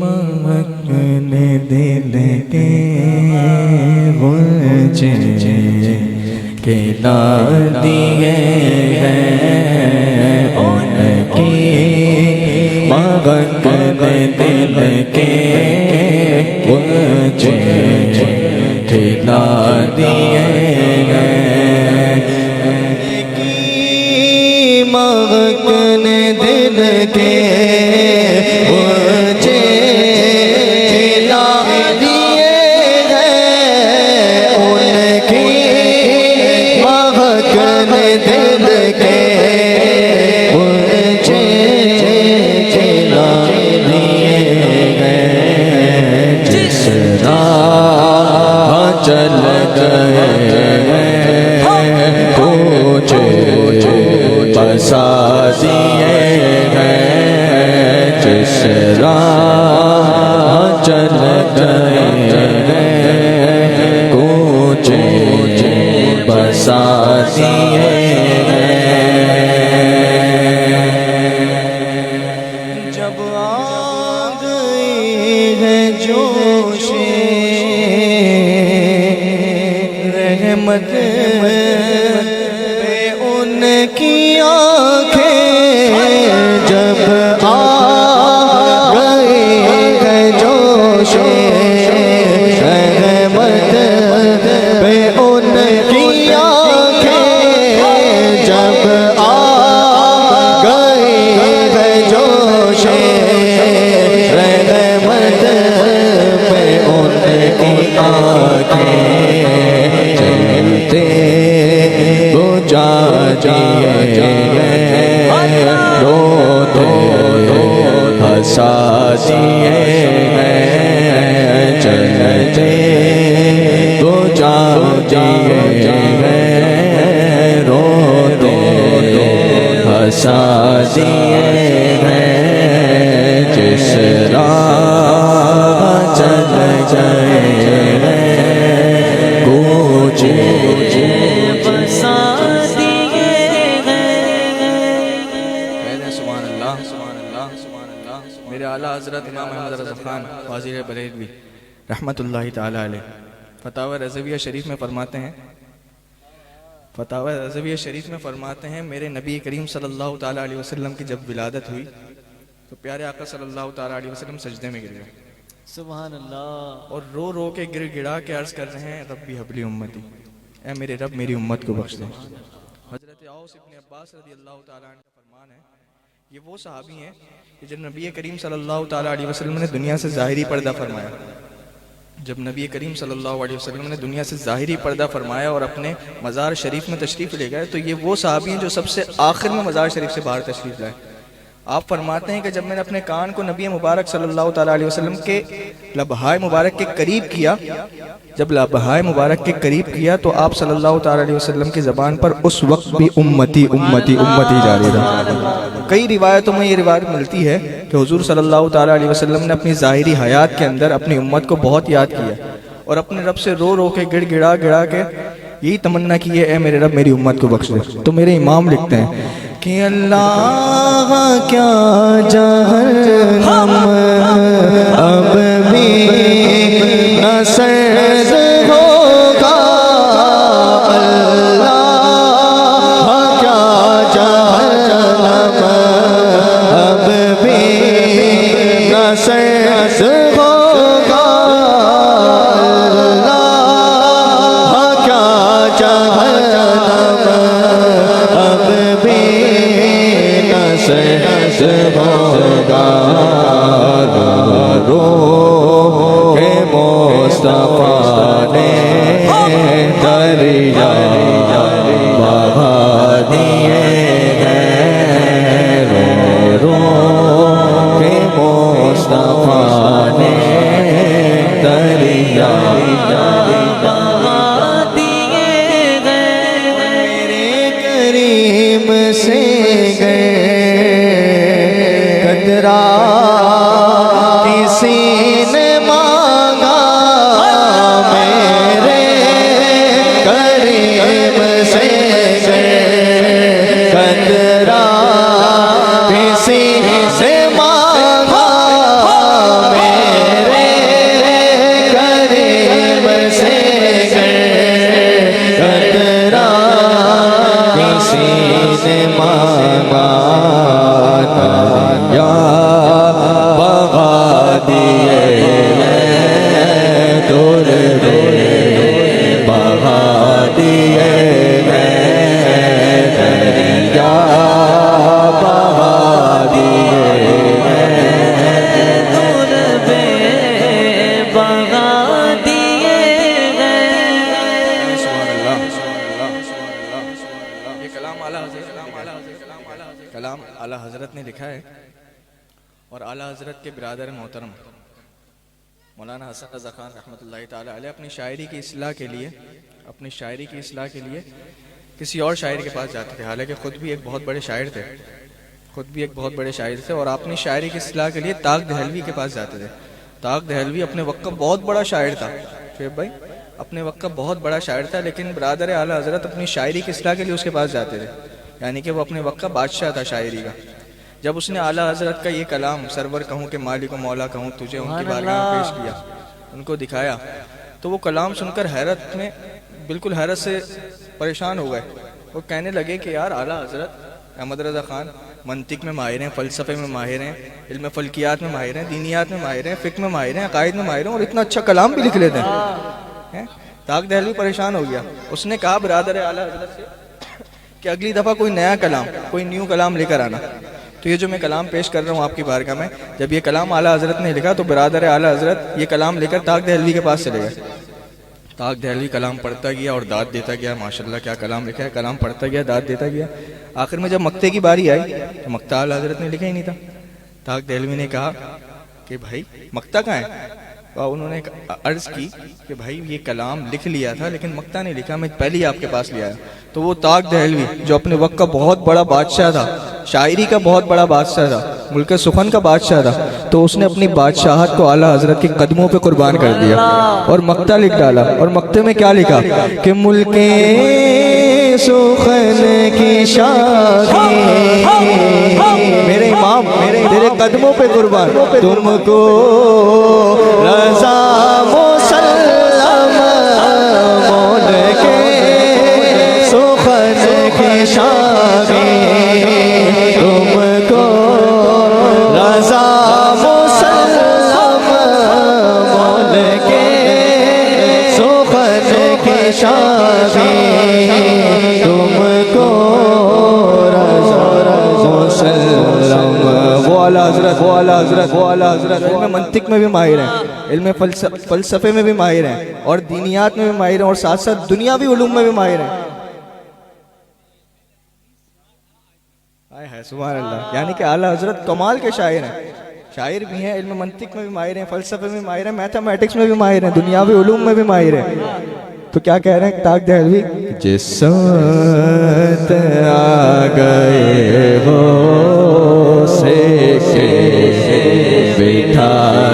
महकने दिल के गुंजे खिला दिए हैं उनकी महकने दिल के गुंजे खिला दिए हैं महकने दिल के चल गए कुछ बसा दिए हैं जिस राह चल गए कुछ बसा दिए हैं। जब आ गई है जोशे रहमत पे उनकी आँखें जब आ गई है जोशे रहमत पे उनकी आँखें जब आ गई है जोशे रहमत पे उनकी आँखें रोते हंसा दिए हैं चलते तो जाते हैं रोते हंसा दिए हैं जिस राह चल गए कुछ मेरे आला हज़रत इमाम अहमद रज़ा ख़ान फ़ाज़िल बरेलवी रहमतुल्लाहि ताला अलैह फ़तावा रज़विया शरीफ में फरमाते हैं मेरे नबी करीम सल्लल्लाहु ताला अलैहि वसल्लम की जब विलादत हुई तो प्यारे आका सल्लल्लाहु ताला अलैहि वसल्लम सजदे में गिर गए सुभान अल्लाह और रो रो के गिड़गिड़ा के अर्ज़ कर रहे हैं रब्बी हबली उम्मती, ऐ मेरे रब मेरी उम्मत को बख्श दे। हज़रत औस इब्न अब्बास रज़ियल्लाहु ताला अन्हु का फरमान है, ये वो सहाबी हैं कि जब नबी करीम सल्लल्लाहु ताला अलैहि वसल्लम ने दुनिया से ज़ाहिरी पर्दा फरमाया, जब नबी करीम सल्लल्लाहु अलैहि वसल्लम ने दुनिया से ज़ाहिरी पर्दा फरमाया और अपने मज़ार शरीफ में तशरीफ़ ले गए, तो ये वो सहाबी हैं जो सबसे आखिर में मज़ार शरीफ से बाहर तशरीफ़ लाए। आप फरमाते हैं कि जब मैंने अपने कान को नबी मुबारक सल्लल्लाहु ताला अलैहि वसल्लम के लबहाए मुबारक के करीब किया, जब लबहाए मुबारक के करीब किया तो आप सल्लल्लाहु ताला अलैहि वसल्लम की ज़बान पर उस वक्त भी उम्मती उम्मती उम्मती जारी रहा। कई रिवायतों में ये रिवायत मिलती है कि हुजूर सल्लल्लाहु ताला अलैहि वसल्लम ने अपनी ज़ाहिरी हयात के अंदर अपनी उम्मत को बहुत याद किया और अपने रब से रो रो के गिड़ा गिड़ा के यही तमन्ना की है, ऐ मेरे रब मेरी उम्मत को बख्श दे। तो मेरे इमाम लिखते हैं कि अल्लाह क्या जहन्नम अब भी न सर्द होगा, अल्लाह क्या जहन्नम अब भी न सर्द होगा, अल्लाह क्या जहन्नम अब भी होगा। रो के मुस्तफा ने दरिया बहा दिए हैं, रो के मुस्तफा ने दरिया बहा दिए हैं, मेरे करीम से गए कतरा किसी ने मांगा, मेरे करीम से गए कतरा किसी से या बगा दिए दूर बगा दिए दरिया बगा दिए दूर बगा दिए ये कलाम आला हजरत ने लिखा है और आला हजरत के बिरादर मोहतरम मौलाना हसन रज़ा खान रहमतुल्लाहि ताला अलैह अपनी शायरी की इस्लाह के लिए किसी और शायर के पास जाते थे। हालांकि खुद भी एक बहुत बड़े शायर थे और अपनी शायरी की इस्लाह के लिए ताक़ दहलवी के पास जाते थे। ताक़ दहलवी अपने वक्त का बहुत बड़ा शायर था, शुएब भाई अपने वक्त का बहुत बड़ा शायर था, लेकिन बिरादर आला हजरत अपनी शायरी की इस्लाह के लिए उसके पास जाते थे, यानी कि वो अपने वक्त का बादशाह था शायरी का। जब उसने आला हजरत का ये कलाम सरवर कहूँ कि मालिक मौला कहूँ तुझे उनकी बारगाह में पेश किया, उनको दिखाया, तो वो कलाम सुनकर बिल्कुल हैरत से परेशान हो गए। वो कहने लगे कि यार आला हजरत अहमद रज़ा खान मंतिक में माहिर हैं, फ़लसफ़े में माहिर हैं, इल्म फ़ल्कियात में माहिर हैं, दीनियात में माहिर हैं, फ़िक़्ह में माहिर हैं, अक़ाइद में माहिर हैं और इतना अच्छा कलाम भी लिख लेते हैं। ताक़ दहलवी परेशान हो गया। उसने कहा बिरादर आला हजरत से कि अगली दफ़ा कोई नया कलाम, कोई न्यू कलाम लेकर आना। तो ये जो मैं कलाम पेश कर रहा हूँ आपकी बारगाह में, जब ये कलाम आला हजरत ने लिखा तो बिरादर आला हजरत ये कलाम लेकर ताक़ दहलवी के पास चले गए। ताक़ दहलवी कलाम पढ़ता गया और दाद देता गया, माशाल्लाह क्या कलाम लिखा है। कलाम पढ़ता गया, दाद देता गया। आखिर में जब मक्ते की बारी आई तो मक्ता आला हजरत ने लिखा ही नहीं था। ताक़ दहलवी ने कहा कि भाई मक्ता कहाँ है? तो उन्होंने अर्ज़ की कि भाई ये कलाम लिख लिया था लेकिन मक्ता नहीं लिखा, मैं पहले ही आपके पास ले आया। तो वो ताक़ दहलवी जो अपने वक्त का बहुत बड़ा बादशाह था, शायरी का बहुत बड़ा बादशाह था, मुल्क सुखन का बादशाह था, तो उसने अपनी बादशाहत को आला हजरत के कदमों पे कुर्बान कर दिया और मक्ता लिख डाला। और मक्ते में क्या लिखा कि मुल्क सुखन की शादी मेरे इमाम तेरे कदमों पे कुर्बान, तुमको रज़ा मुसल्लम मोल के सुखन की शादी, तुमको रज़ा मुसल्लम मोल के सुखन की शादी, तुमको वो आला हजरत इल्म मंतिक में भी माहिर हैं, इल्म फ़लसफ़े में भी माहिर हैं और दीनियात में भी माहिर हैं और साथ साथ दुनियावी उलूम में भी माहिर हैं। हाय सुभान अल्लाह। यानी कि आला हजरत कमाल के शायर हैं, शायर भी हैं, इल्म मंतिक में भी माहिर हैं, फ़लसफ़े में भी माहिर हैं, मैथमेटिक्स में भी माहिर हैं, दुनियावी उलूम में भी माहिर हैं। तो क्या कह रहे हैं ताक़ दहलवी, जिस साथ आ गए हो से बिठा